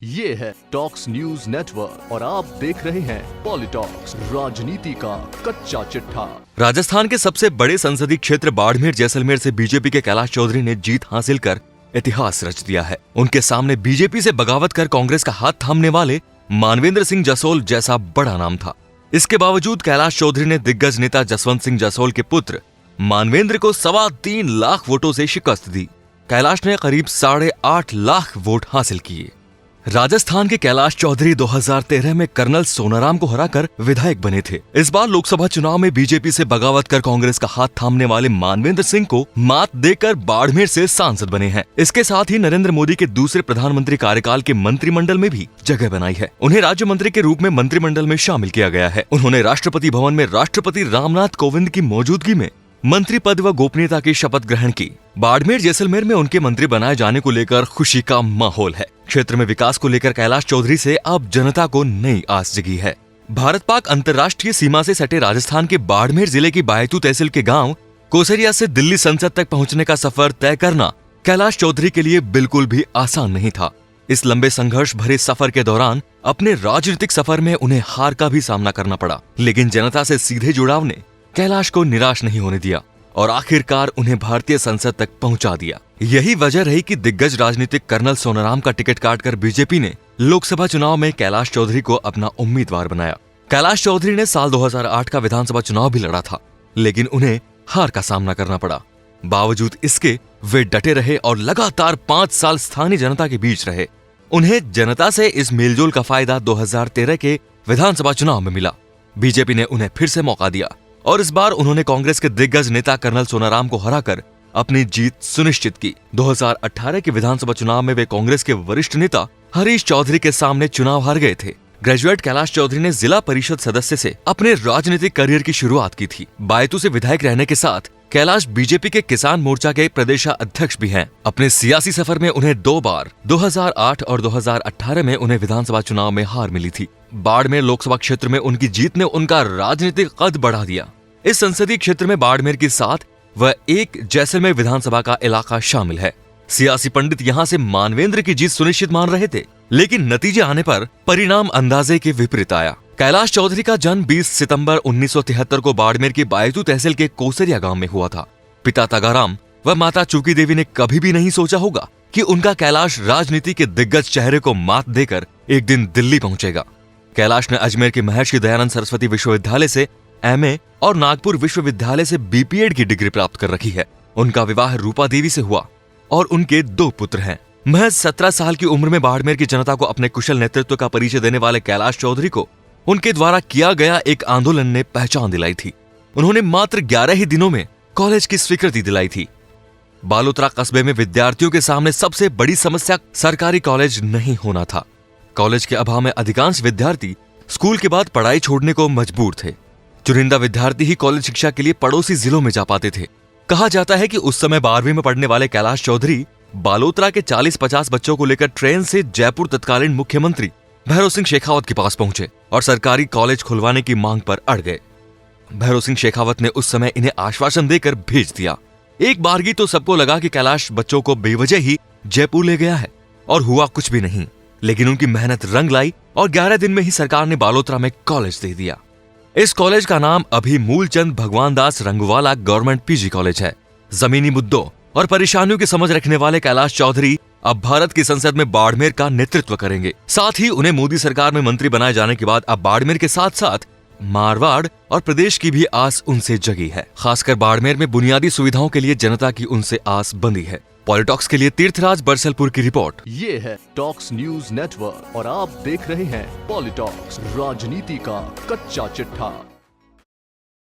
ये है talks news network और आप देख रहे हैं पॉलिटॉक्स, राजनीति का कच्चा चिट्ठा। राजस्थान के सबसे बड़े संसदीय क्षेत्र बाड़मेर जैसलमेर से बीजेपी के कैलाश चौधरी ने जीत हासिल कर इतिहास रच दिया है। उनके सामने बीजेपी से बगावत कर कांग्रेस का हाथ थामने वाले मानवेंद्र सिंह जसोल जैसा बड़ा नाम था। इसके बावजूद कैलाश चौधरी ने दिग्गज नेता जसवंत सिंह जसोल के पुत्र मानवेंद्र को 3.25 लाख वोटों से शिकस्त दी। कैलाश ने करीब 8.5 लाख वोट हासिल किए। राजस्थान के कैलाश चौधरी 2013 में कर्नल सोनाराम को हराकर विधायक बने थे। इस बार लोकसभा चुनाव में बीजेपी से बगावत कर कांग्रेस का हाथ थामने वाले मानवेंद्र सिंह को मात देकर बाड़मेर से सांसद बने हैं। इसके साथ ही नरेंद्र मोदी के दूसरे प्रधानमंत्री कार्यकाल के मंत्रिमंडल में भी जगह बनाई है। उन्हें राज्य मंत्री के रूप में मंत्रिमंडल में शामिल किया गया है। उन्होंने राष्ट्रपति भवन में राष्ट्रपति रामनाथ कोविंद की मौजूदगी में मंत्री पद व गोपनीयता की शपथ ग्रहण की। बाड़मेर जैसलमेर में उनके मंत्री बनाए जाने को लेकर खुशी का माहौल है। क्षेत्र में विकास को लेकर कैलाश चौधरी से अब जनता को नई आस जगी है। भारत पाक अंतर्राष्ट्रीय सीमा से सटे राजस्थान के बाड़मेर जिले की बायतू तहसील के गांव कोसरिया से दिल्ली संसद तक पहुंचने का सफर तय करना कैलाश चौधरी के लिए बिल्कुल भी आसान नहीं था। इस लंबे संघर्ष भरे सफर के दौरान अपने राजनीतिक सफर में उन्हें हार का भी सामना करना पड़ा, लेकिन जनता से सीधे जुड़ाव ने कैलाश को निराश नहीं होने दिया और आखिरकार उन्हें भारतीय संसद तक पहुंचा दिया। यही वजह रही कि दिग्गज राजनीतिक कर्नल सोनाराम का टिकट काटकर बीजेपी ने लोकसभा चुनाव में कैलाश चौधरी को अपना उम्मीदवार बनाया। कैलाश चौधरी ने साल 2008 का विधानसभा चुनाव भी लड़ा था, लेकिन उन्हें हार का सामना करना पड़ा। बावजूद इसके वे डटे रहे और लगातार 5 साल स्थानीय जनता के बीच रहे। उन्हें जनता से इस मेलजोल का फायदा 2013 के विधानसभा चुनाव में मिला। बीजेपी ने उन्हें फिर से मौका दिया और इस बार उन्होंने कांग्रेस के दिग्गज नेता कर्नल सोनाराम को हराकर अपनी जीत सुनिश्चित की। 2018 के विधानसभा चुनाव में वे कांग्रेस के वरिष्ठ नेता हरीश चौधरी के सामने चुनाव हार गए थे। ग्रेजुएट कैलाश चौधरी ने जिला परिषद सदस्य से अपने राजनीतिक करियर की शुरुआत की थी। बायतू से विधायक रहने के साथ कैलाश बीजेपी के किसान मोर्चा के प्रदेशाध्यक्ष भी हैं। अपने सियासी सफर में उन्हें 2 बार 2008 और 2018 में उन्हें विधानसभा चुनाव में हार मिली थी। बाड़मेर लोकसभा क्षेत्र में उनकी जीत ने उनका राजनीतिक कद बढ़ा दिया। इस संसदीय क्षेत्र में बाड़मेर के साथ वह एक जैसलमेर विधानसभा का इलाका शामिल है। सियासी पंडित यहां से मानवेंद्र की जीत सुनिश्चित मान रहे थे, लेकिन नतीजे आने पर परिणाम अंदाजे के विपरीत आया। कैलाश चौधरी का जन्म 20 सितंबर 1973 को बाड़मेर की बायतू तहसील के कोसरिया गांव में हुआ था। पिता तगाराम व माता चूकी देवी ने कभी भी नहीं सोचा होगा कि उनका कैलाश राजनीति के दिग्गज चेहरे को मात देकर एक दिन दिल्ली पहुंचेगा। कैलाश ने अजमेर के महर्षि दयानंद सरस्वती विश्वविद्यालय से MA और नागपुर विश्वविद्यालय से BPEd की डिग्री प्राप्त कर रखी है। उनका विवाह रूपा देवी से हुआ और उनके 2 पुत्र हैं। महज 17 साल की उम्र में बाड़मेर की जनता को अपने कुशल नेतृत्व का परिचय देने वाले कैलाश चौधरी को उनके द्वारा किया गया एक आंदोलन ने पहचान दिलाई थी। उन्होंने मात्र 11 ही दिनों में कॉलेज की स्वीकृति दिलाई थी। बालोतरा कस्बे में विद्यार्थियों के सामने सबसे बड़ी समस्या सरकारी कॉलेज नहीं होना था। कॉलेज के अभाव में अधिकांश विद्यार्थी स्कूल के बाद पढ़ाई छोड़ने को मजबूर थे। चुनिंदा विद्यार्थी ही कॉलेज शिक्षा के लिए पड़ोसी जिलों में जा पाते थे। कहा जाता है कि उस समय 12वीं में पढ़ने वाले कैलाश चौधरी बालोतरा के 40-50 बच्चों को लेकर ट्रेन से जयपुर तत्कालीन मुख्यमंत्री भैरों सिंह शेखावत के पास पहुंचे और सरकारी कॉलेज खुलवाने की मांग पर अड़ गए। भैरों सिंह शेखावत ने उस समय इन्हें आश्वासन देकर भेज दिया। एक बारगी तो सबको लगा कि कैलाश बच्चों को बेवजह ही जयपुर ले गया है, और हुआ कुछ भी नहीं। लेकिन उनकी मेहनत रंग लाई और 11 दिन में ही सरकार ने बालोतरा में कॉलेज दे दिया। इस कॉलेज का नाम अभी मूलचंद भगवान दास रंगवाला गवर्नमेंट PG कॉलेज है। जमीनी मुद्दों और परेशानियों की समझ रखने वाले कैलाश चौधरी अब भारत की संसद में बाड़मेर का नेतृत्व करेंगे। साथ ही उन्हें मोदी सरकार में मंत्री बनाए जाने के बाद अब बाड़मेर के साथ साथ मारवाड़ और प्रदेश की भी आस उनसे जगी है। खासकर बाड़मेर में बुनियादी सुविधाओं के लिए जनता की उनसे आस बंधी है। पॉलिटॉक्स के लिए तीर्थराज बरसलपुर की रिपोर्ट। ये है टॉक्स न्यूज नेटवर्क और आप देख रहे हैं पॉलिटॉक्स, राजनीति का कच्चा चिट्ठा।